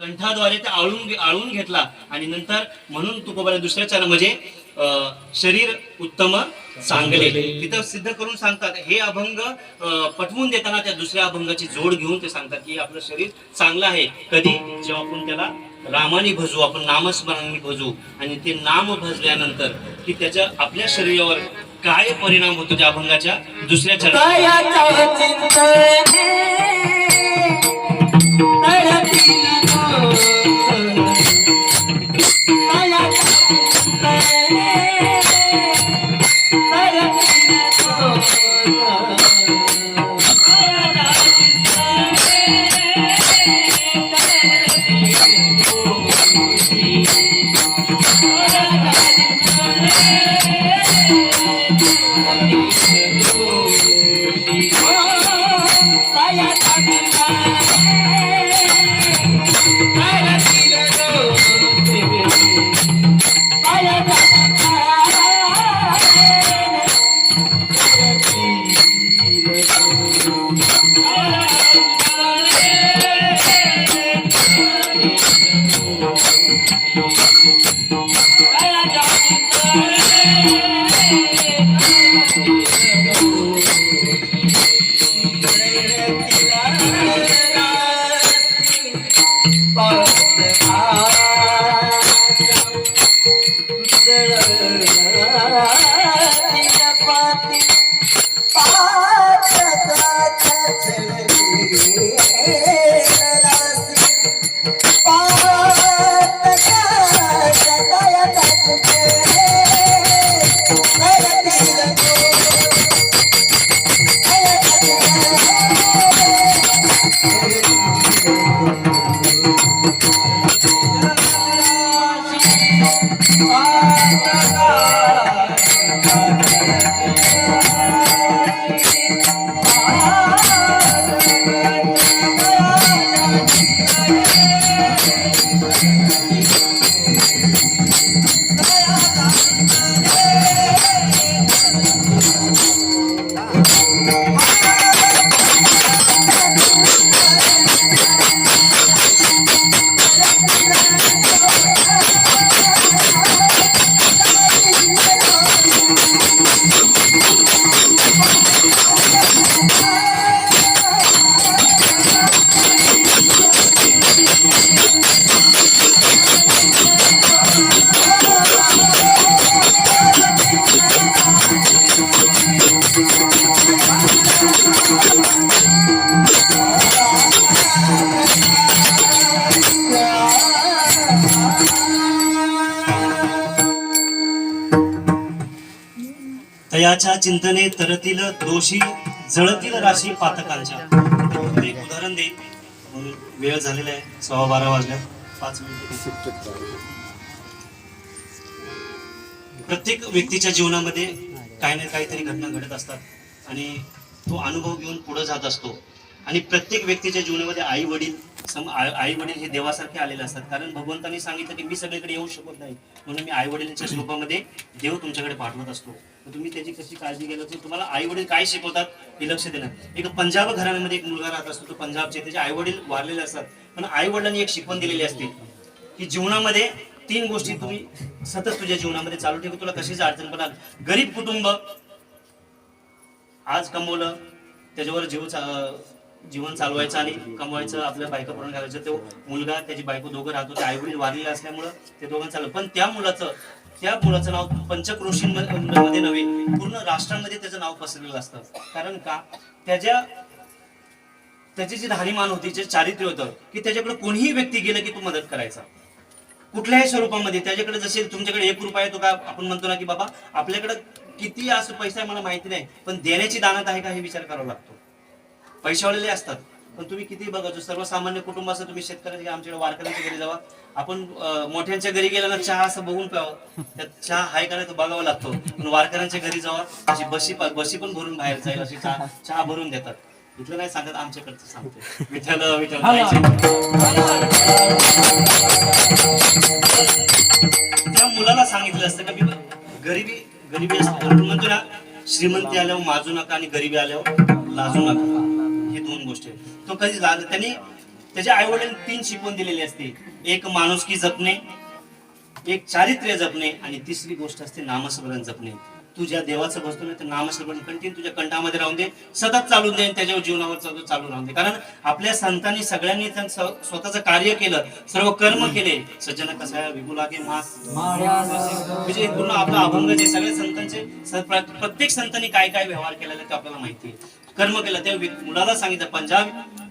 कंठाद्वारे ते आळून घेतला आणि नंतर म्हणून तुकोबाला दुसऱ्या चरण म्हणजे शरीर उत्तम चांगले तिथं सिद्ध करून सांगतात. हे अभंग पटवून देताना त्या दुसऱ्या अभंगाची जोड घेऊन ते सांगतात की आपलं शरीर चांगलं आहे कधी, जेव्हा आपण त्याला रामाने भजू, आपण नामस्मरणाने भजू आणि ते नाम भजल्यानंतर की त्याच्या आपल्या शरीरावर काय परिणाम होतो त्या अभंगाच्या दुसऱ्या तयाच्या चिंतने तरतील दोषी जळतील राशी पातकांच्या. एक उदाहरण देईल म्हणून वेळ झालेला आहे, 12:15 वाजल्या 5 मिनिट. प्रत्येक व्यक्तीच्या जीवनामध्ये काही ना काहीतरी घटना घडत असतात आणि तो अनुभव घेऊन पुढे जात असतो. आणि प्रत्येक व्यक्तीच्या जीवनामध्ये आई वडील हे देवासारखे आलेले असतात. कारण भगवंतांनी सांगितलं की मी सगळीकडे येऊ शकत नाही, म्हणून मी आई वडिलांच्या स्वरूपामध्ये देव तुमच्याकडे पाठवत असतो. तुम्ही त्याची कशी काळजी घ्यायला, तुम्हाला आई वडील काय शिकवतात हे लक्ष देणार. एक पंजाब घराण्यामध्ये एक मुलगा राहत असतो, तो पंजाबचे, त्याचे आई वडील वारलेले असतात. पण आई वडिलांनी एक शिकवण दिलेली असते की जीवनामध्ये 3 गोष्टी तुम्ही सतत तुझ्या जीवनामध्ये चालू ठेव, तुला कशीच अडचण पडणार. गरीब कुटुंब, आज कमवलं त्याच्यावर जीवन चालवायचं आणि कमवायचं, आपल्या बायका पूर्ण घालायचं. तो मुलगा त्याची बायको दोघं राहतो, ते आई वडील वारलेले असल्यामुळं ते दोघं चाललं. पण त्या मुलाचं नाव पंचक्रोशींमध्ये नव्हे, पूर्ण राष्ट्रामध्ये त्याचं नाव पसरलेलं असतं. कारण का, त्याची जी राहणीमान होती, जे चारित्र्य होतं की त्याच्याकडे कोणीही व्यक्ती गेलं की तो मदत करायचा कुठल्याही स्वरूपामध्ये. त्याच्याकडे जसे तुमच्याकडे 1 रुपया येतो का, आपण म्हणतो ना की बाबा आपल्याकडे किती असं पैसा आहे मला माहिती नाही, पण देण्याची दानत आहे का हे विचार करावा लागतो. पैशावालेले असतात पण तुम्ही किती बघा, जो सर्वसामान्य कुटुंब असं, तुम्ही शेतकऱ्याच्या आमच्याकडे वारकऱ्यांच्या घरी जावा, आपण मोठ्यांच्या घरी गेला ना चहा असं बघून प्यावं, त्यात चहा हाय करायचं बघावं लागतो. पण वारकऱ्यांच्या घरी जावा, अशी बशी पण भरून बाहेर जाईल, अशी चहा भरून देतात. इथलं नाही सांगत, आमच्याकडचं सांगतो. विठ्ठल विठ्ठल. त्या मुलाला सांगितलं असतं का गरिबी असते, म्हणतो ना श्रीमंती आल्यावर माजू नका आणि गरिबी आल्यावर लाजू नका, हे 2 गोष्टी आहेत. तो कधी त्यांनी त्याच्या आई वडिलांनी 3 शिकवण दिलेली असते. एक माणुसकी जपणे, एक चारित्र्य जपणे आणि तिसरी गोष्ट असते नामस्मरण जपणे. तू ज्या देवाचं बसतो ना, ते नामस्मरण कंटिन्यू तुझ्या कंठामध्ये राहून दे, सतत चालून दे, त्याच्यावर जीवनावर चालू राहून दे. कारण आपल्या संतांनी सगळ्यांनी स्वतःचं कार्य केलं, सर्व कर्म केले. सज्जन कसा विपुलागे मास म्हणजे पूर्ण आपला अभंग जे सगळ्या संतांचे प्रत्येक संतांनी काय काय व्यवहार केलेला ते आपल्याला माहिती आहे. कर्म केलं त्या मुलाला सांगितलं.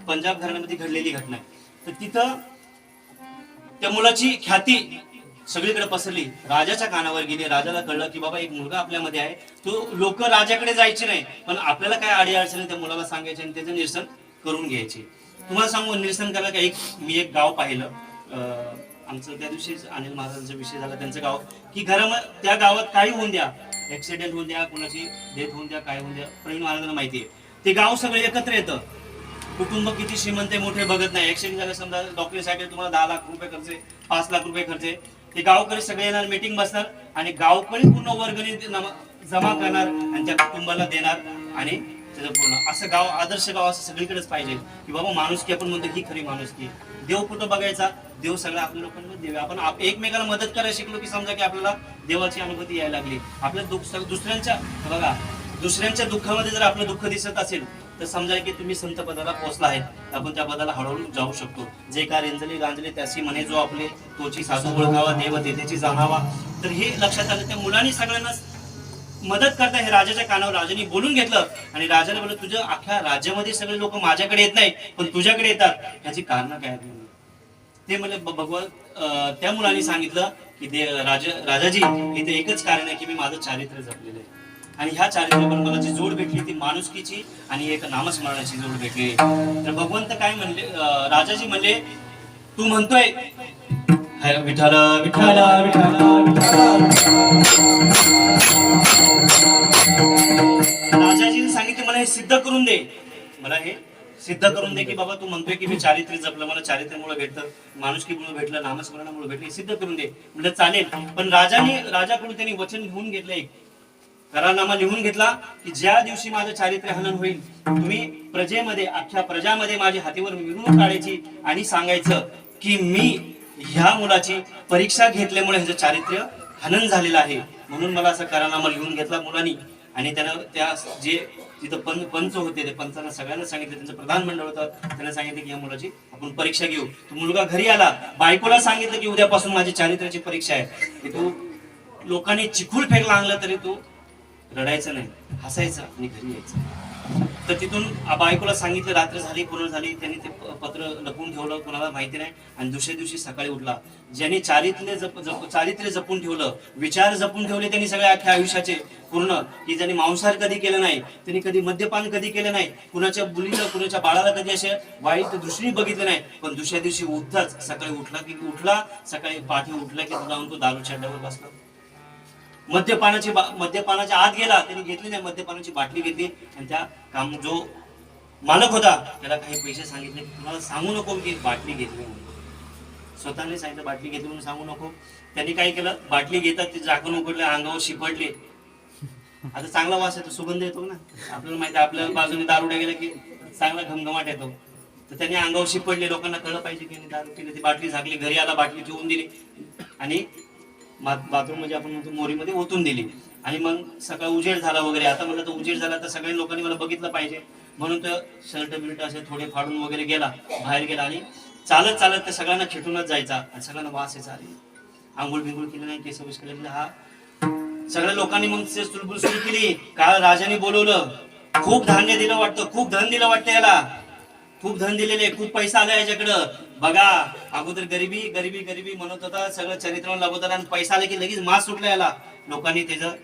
पंजाब घराण्यामध्ये घडलेली घटना आहे. तर तिथं त्या मुलाची ख्याती सगळीकडे पसरली, राजाच्या कानावर गेली. राजाला कळलं की बाबा एक मुलगा आपल्यामध्ये आहे. तो लोक राजाकडे जायचे नाही, पण आपल्याला काय अडी अडचणी त्या मुलाला सांगायचे आणि त्याचं निरसन करून घ्यायचे. तुम्हाला सांगू, निरसन करायला काय मी एक गाव पाहिलं. आमचं त्या दिवशी अनिल महाराजांचा विषय झाला, त्यांचं गाव की घरामध्ये त्या गावात काही होऊन द्या, ऍक्सिडेंट होऊन द्या, कोणाची डेथ होऊन द्या, काय होऊन द्या, प्रवीण महाराजांना माहिती आहे. ते गाव सगळं एकत्र येतं. कुटुंब किती श्रीमंत आहे मोठे बघत नाही. ऍक्सिडेंट झालं समजा डॉक्टरसाठी तुम्हाला 10 लाख रुपये खर्च आहे, 5 लाख रुपये खर्च आहे. ते गावकरी सगळे येणार, मीटिंग बसणार आणि गावकरी पूर्ण वर्गणी जमा करणार आणि त्या कुटुंबाला देणार आणि त्याचं पूर्ण असं गाव, आदर्श गाव असं सगळीकडेच पाहिजे की बाबा माणुसकी आपण म्हणतो ही खरी माणुसकी. देव कुठं बघायचा, देव सगळ्या आपल्या लोकांमध्ये देव. आपण एकमेकाला मदत करायला शिकलो की समजा की आपल्याला देवाची अनुभूती यायला लागली. आपल्या दुसऱ्यांच्या दुःखामध्ये जर आपलं दुःख दिसत असेल तर समजा की तुम्ही संत पदाला पोहोचला आहे, आपण त्या पदाला हळूहळू जाऊ शकतो. जे का रेंजले गांजले त्याशी म्हणे जो आपले, तोची सासू ओळखावा, देव तेथेची जाणावा. तर हे लक्षात आलं. त्या मुलांनी सगळ्यांना मदत करता हे राजाच्या कानावर राजाने बोलून घेतलं आणि राजाने बोललं तुझ्या अख्ख्या राज्यामध्ये सगळे लोक माझ्याकडे येत नाही पण तुझ्याकडे येतात, याची कारण काय? ते म्हणजे भगवान त्या मुलांनी सांगितलं की राजाजी इथे एकच कारण आहे की मी माझं चारित्र्य जपलेलं आहे आणि ह्या चारित्र्यावर मला जी जोड भेटली ती माणुसकीची आणि एक नामस्मरणाची जोड भेटली. तर भगवंत काय म्हणले, राजाजी म्हणले तू म्हणतोय विठ्ठल विठ्ठल राजाजीने सांगितले मला हे सिद्ध करून दे, मला हे सिद्ध करून दे की बाबा तू म्हणतोय की मी चारित्र्य जपलं, मला चारित्र्यामुळे भेटलं, माणुसकीमुळे भेटलं, नामस्मरणामुळे भेटलं, सिद्ध करून दे. म्हणजे चालेल. पण राजाकडून त्यांनी वचन लिहून घेतलं, एक करारनामा लिहून घेतला की ज्या दिवशी माझं चारित्र्य हनन होईल तुम्ही प्रजेमध्ये, अख्ख्या प्रजामध्ये माझी हातीवर मिरवणूक काढायची आणि सांगायचं की मी ह्या मुलाची परीक्षा घेतल्यामुळे ह्याचं चारित्र्य हनन झालेलं आहे. म्हणून मला असा करारनामा लिहून घेतला मुलांनी. आणि त्यानं त्या जे तिथं पंच होते ते पंचांना सगळ्यांना सांगितलं, त्यांचं प्रधान मंडळ होतं, त्यांना सांगितलं की या मुलाची आपण परीक्षा घेऊ. तो मुलगा घरी आला, बायकोला सांगितलं की उद्यापासून माझी चारित्र्याची परीक्षा आहे. की तू लोकांनी चिखूल फेकला आणला तरी तू रडायचं नाही, हसायचं आणि घरी यायचं. तर तिथून बायकोला सांगितलं, रात्र झाली, पूर्ण झाली, त्यांनी ते पत्र लपवून ठेवलं, कोणाला माहिती नाही. आणि दुसऱ्या दिवशी सकाळी उठला. ज्यांनी चारित्र्य जपून ठेवलं, विचार जपून ठेवले त्यांनी सगळ्या अख्ख्या आयुष्याचे पूर्ण, की ज्यांनी मांसाहार कधी केलं नाही, त्यांनी कधी मद्यपान कधी केलं नाही, कुणाच्या मुलीला कुणाच्या बाळाला कधी असे वाईट दृष्टीने बघितलं नाही. पण दुसऱ्या दिवशी उठताच सकाळी उठला सकाळी पाठी उठला की जाऊन तो दारूच्या अड्ड्यावर बसला. मद्यपानाच्या आत गेला, त्यांनी घेतली नाही, मद्यपानाची बाटली घेतली आणि त्या जो मालक होता त्याला काही पैसे सांगितले, तुम्हाला सांगू नको की बाटली घेतली म्हणून. स्वतःने सांगितलं बाटली घेतली म्हणून सांगू नको. त्यांनी काय केलं, बाटली घेतात ते झाकून उघडले, अंगावर शिपडले. आता चांगला वास येतो, सुगंध येतो ना, आपल्याला माहिती, आपल्या बाजूने दारुड्या गेला की चांगला घमघमाट येतो. तर त्यांनी अंगावर शिपडले, लोकांना कळलं पाहिजे की दारू पिली. ती बाटली झाकली, घरी आला, बाटली ठेवून दिली आणि बाथरूम म्हणजे आपण म्हणतो मोरीमध्ये ओतून दिली. आणि मग सकाळ उजेड झाला वगैरे. आता म्हणलं तर उजेड झाला तर सगळ्या लोकांनी मला बघितलं पाहिजे म्हणून तर शर्ट बिल्ट असे थोडे फाडून वगैरे गेला, बाहेर गेला आणि चालत चालत त्या सगळ्यांना खेटूनच जायचा आणि सगळ्यांना वास यायचा. अरे आंघोळ बिंघोळ केली नाही, केस विस केले. हा सगळ्या लोकांनी मग चुलबुल सुरू केली. काल राजाने बोलवलं, खूप धान्य दिलं वाटतं, खूप धन दिलं वाटतं याला, खूप धन दिलेले, खूप पैसा आला याच्याकडं. बघा अगोदर गरिबी गरिबी गरिबी म्हणत होता, सगळं चरित्र लबवतात आणि पैसा आला की लगेच मास सुटला याला. लोकांनी त्याचं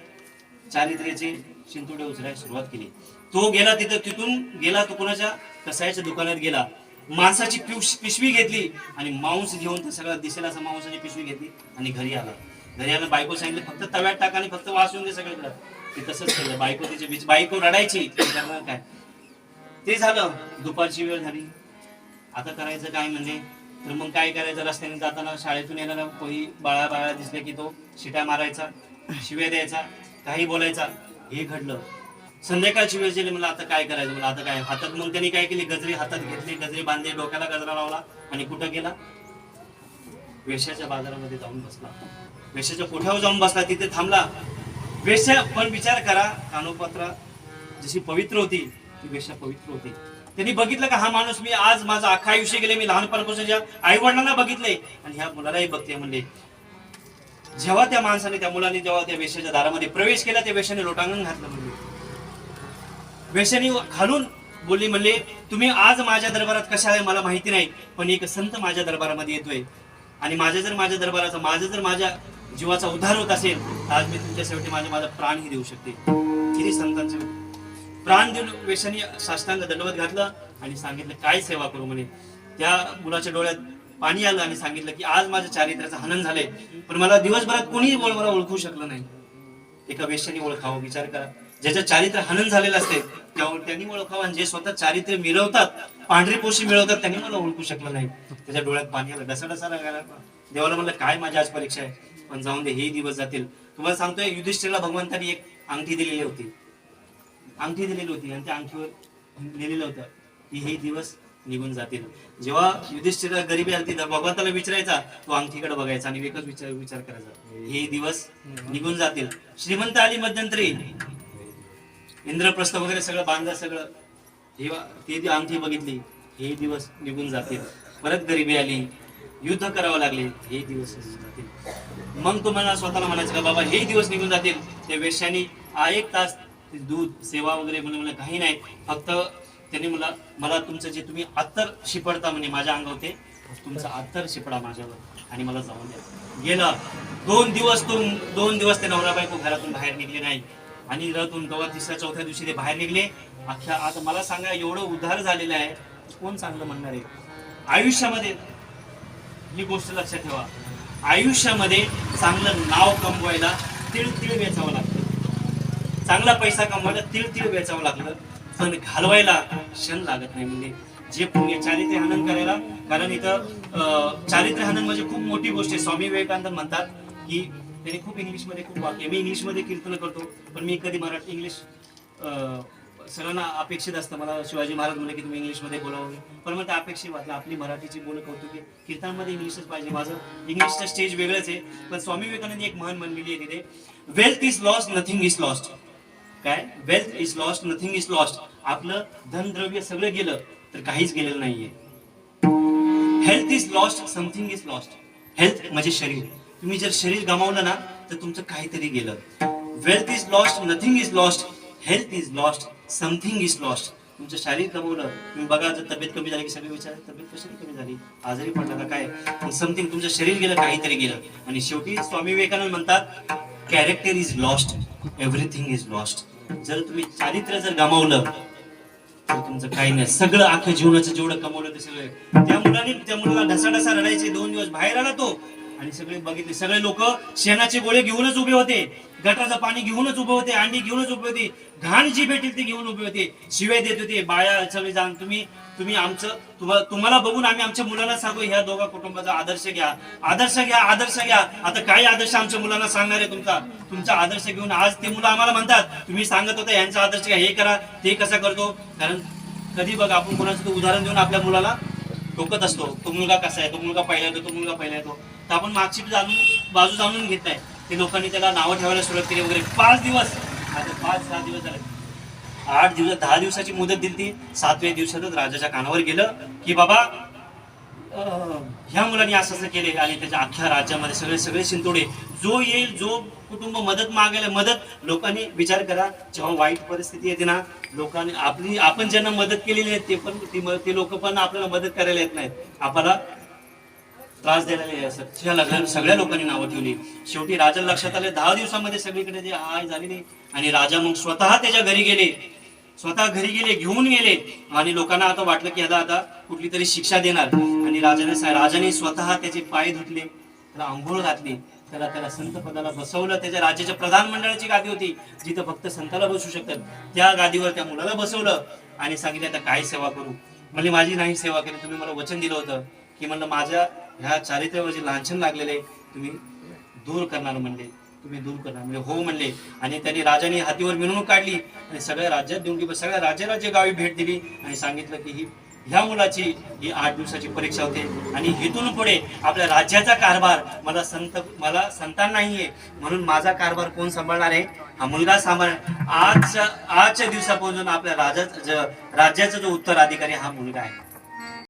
चारित्र्याचे शिंतोडे उचलायला सुरुवात केली. तो गेला तिथून गेला तो कोणाच्या कसायच्या दुकानात गेला, मांसाची पिशवी घेतली आणि मांस घेऊन त्या सगळं दिसेल असं मांसाची पिशवी घेतली आणि घरी आला. बायको सांगितलं फक्त तव्यात टाका आणि फक्त वास येऊन दे सगळीकडं. ते तसंच केलं. बायको रडायची, काय ते झालं. दुपारची वेळ झाली, आता करायचं काय म्हणजे, तर मग काय करायचं, रस्त्याने जाताना शाळेतून येणारा कोणी बाळा दिसले की तो शिट्या मारायचा, शिव्या द्यायचा, काही बोलायचा. हे घडलं. संध्याकाळची वेळ झाली, मला आता काय करायचं, मला आता काय हातात. मग त्यांनी काय केली, गजरे हातात घेतले, गजरे बांधले, डोक्याला गजरा लावला आणि कुठं गेला, वेश्याच्या बाजारामध्ये जाऊन बसला. वेश्याच्या कोठ्यावर जाऊन बसला, तिथे थांबला. वेश्या पण विचार करा, कानोपात्रा जशी पवित्र होती ती वेश्या पवित्र होती. त्यांनी बघितलं का हा माणूस, मी आज माझं अख्खा आयुष्य गेले, मी लहानपणापासून ज्या आई वडिलांना बघितलंय आणि ह्या मुलालाही बघते म्हणले. जेव्हा त्या माणसाने, त्या मुलाने जेव्हा त्या वेश्याच्या दारामध्ये प्रवेश केला, त्या वेश्याने लोटांगण घातलं. म्हणले वेश्याने खालून बोलली, म्हणले तुम्ही आज माझ्या दरबारात कशा आहे मला माहिती नाही, पण एक संत माझ्या दरबारामध्ये येतोय आणि माझ्या दरबाराचा, माझ्या जीवाचा उद्धार होत असेल तर आज मी तुमच्यासाठी माझा प्राणही देऊ शकते. किती संतांचे प्राण देऊन वेश्याने साष्टांग दंडवत घातलं आणि सांगितलं काय सेवा करू म्हणे. त्या मुलाच्या डोळ्यात पाणी आलं आणि सांगितलं की आज माझ्या चारित्र्याचं हनन झालंय, पण मला दिवसभरात कोणीही मला ओळखू शकलं नाही. एका वेश्याने ओळखावं, विचार करा. ज्याचं चारित्र्य हनन झालेलं असते त्यांनी ओळखावं, आणि जे स्वतः चारित्र्य मिळवतात, पांढरी पोशी मिळवतात, त्यांनी मला ओळखू शकलं नाही. त्याच्या डोळ्यात पाणी आलं, डसा लागला. देवाला म्हणलं काय माझी आज परीक्षा आहे, पण जाऊन दे, हे दिवस जातील. तुम्हाला सांगतोय, युधिष्ठिरला भगवंतांनी एक अंगठी दिलेली होती आणि त्या अंगठीवर लिहिलेलं होतं की हे दिवस निघून जातील. जेव्हा युधिष्ठिरला गरिबी आली तर भगवंताला विचारायचा, तो अंगठीकडे बघायचा आणि एकच विचार करायचा, हे दिवस निघून जातील. श्रीमंत आली मध्यंतरी, इंद्रप्रस्थ वगैरे सगळं बांधलं, सगळं ते अंगठी बघितली, हे दिवस निघून जातील. परत गरिबी आली, युद्ध करावं लागले, हे दिवस जातील. मग तुम्हाला स्वतःला म्हणायचं का बाबा हे दिवस निघून जातील. त्या वेश्याने 1 तास दूध सेवा वगैरे म्हणलं काही नाही, फक्त त्यांनी मला तुमचं जे तुम्ही अत्तर शिपडता म्हणे माझ्या अंगावर, तुमचं अत्तर शिपडा माझ्यावर आणि मला जाऊन द्या. गेला 2 दिवस ते नवरा बायको घरातून बाहेर निघले नाही आणि रथून तेव्हा 3-4 दिवशी ते बाहेर निघले. अख्ख्या आता मला सांगा, एवढं उद्धार झालेलं आहे, कोण चांगलं म्हणणार आहे. आयुष्यामध्ये ही गोष्ट लक्षात ठेवा, आयुष्यामध्ये चांगलं नाव कमवायला तिळ वेचावं लागतं, चांगला पैसा कमवायला तिळ वेचावं लागलं, पण घालवायला क्षण लागत नाही. म्हणजे जे पुण्य चारित्र्य हनन करायला, कारण इथं चारित्र्य हनन म्हणजे खूप मोठी गोष्ट आहे. स्वामी विवेकानंद म्हणतात की त्यांनी खूप इंग्लिशमध्ये खूप वाक्य, मी इंग्लिशमध्ये कीर्तन करतो पण मी कधी मराठी इंग्लिश सगळ्यांना अपेक्षित असतं. मला शिवाजी महाराज म्हणले की तुम्ही इंग्लिशमध्ये बोलावं, पण मग त्या अपेक्षित वाटलं आपली मराठीची बोल कौतुक कीर्तनामध्ये इंग्लिशच पाहिजे. माझं इंग्लिशचं स्टेज वेगळंच आहे, पण स्वामी विवेकानंद एक म्हण म्हणलेली आहे तिथे, wealth is lost nothing is lost. काय, wealth is lost nothing is lost. आपलं धनद्रव्य सगळं गेलं तर काहीच गेलेलं नाहीये. Health is lost something is lost. Health म्हणजे शरीर, तुम्ही जर शरीर गमावलं ना तर तुमचं काहीतरी गेलं. Wealth is lost nothing is lost, health is lost something is lost. तुमचं शरीर गमावलं, तुम्ही बघा जर तब्येत कमी झाली की सगळे विचार तब्येत कशी कमी झाली, आजारी पडला का काय, समथिंग तुमचं शरीर गेलं, काहीतरी गेलं. आणि शेवटी स्वामी विवेकानंद म्हणतात, character is lost, everything is lost. जर तुम्ही चारित्र्य जर गमावलं तर तुमचं काही नाही, सगळं अख्खं जीवनाचं जेवढं कमवलं ते सगळं. त्या मुलाला ढसा रडायचे, 2 दिवस बाहेर आला तो आणि सगळे बघितले, सगळे लोक शेणाचे गोळे घेऊनच उभे होते, गटाचं पाणी घेऊनच उभे होते, अंडी घेऊनच उभे होते, घाण जी भेटेल ते घेऊन उभे होते, शिवाय देत होते. बाया सगळे जाण, तुम्ही आमचं तुम्हाला बघून आम्ही आमच्या मुलांना सांगू, ह्या दोघा कुटुंबाचा आदर्श घ्या. आता काय आदर्श आमच्या मुलांना सांगणार आहे तुमचा आदर्श घेऊन. आज ते मुलं आम्हाला म्हणतात, तुम्ही सांगत होता यांचा आदर्श घ्या, हे करा, ते कसं करतो. कारण कधी बघा आपण कोणाचं उदाहरण देऊन आपल्या मुलाला टोकत असतो, तो मुलगा कसा आहे, तो मुलगा पहिला येतो, तर आपण मागची बाजू जाणून घेत नाही. ते लोकांनी त्याला नावं ठेवायला सुरुवात केली वगैरे. 5 दिवस, आता 5-6 दिवस झाले, 8 दिवस, 10 दिवसाची मुदत दिली ती. 7व्या दिवसातच राजाच्या कानावर गेलं की बाबा ह्या मुलांनी असं केले. आणि त्याच्या अख्ख्या राज्यामध्ये सगळे शिंतोडे, जो येईल, जो कुटुंब मदत मागायला, मदत लोकांनी, विचार करा जेव्हा वाईट परिस्थिती येते ना, लोकांनी आपण ज्यांना मदत केलेली आहे ते लोक पण आपल्याला मदत करायला येत नाहीत, आपल्याला त्रास द्यायला सगळ्या लोकांनी नावं ठेवली. शेवटी राजाला लक्षात आले, 10 दिवसामध्ये सगळीकडे जे हाय झाली नाही. आणि राजा मग स्वतः त्याच्या घरी गेले, घेऊन गेले. आणि लोकांना आता वाटलं की आता कुठली तरी शिक्षा देणार. आणि राजाने स्वतः त्याचे पाय धुतले, त्याला आंघोळ घातली, त्याला संत पदाला बसवलं. त्याच्या राज्याच्या प्रधान मंडळाची गादी होती जिथं फक्त संताला बसू शकतात, त्या गादीवर त्या मुलाला बसवलं आणि सांगितलं आता काय सेवा करू. म्हणजे माझी नाही सेवा केली, तुम्ही मला वचन दिलं होतं की म्हणलं माझ्या ह्या चारित्र्यावर जे लांछन लागलेले तुम्ही दूर करणार म्हणले. तुम्ही दूर करणार. म्हणजे हो म्हणले आणि त्यांनी राजाने हातीवर मिरवणूक काढली आणि सगळ्या राज्यात देऊन की सगळ्या राज्य गावी भेट दिली आणि सांगितलं की ह्या मुलाची ही 8 दिवसाची परीक्षा होते आणि इथून पुढे आपल्या राज्याचा कारभार मला संतान नाहीये, म्हणून माझा कारभार कोण सांभाळणार आहे? हा मुलगा सांभाळणार. आजच्या दिवसापासून आपल्या राज्याचा जो उत्तराधिकारी हा मुलगा आहे.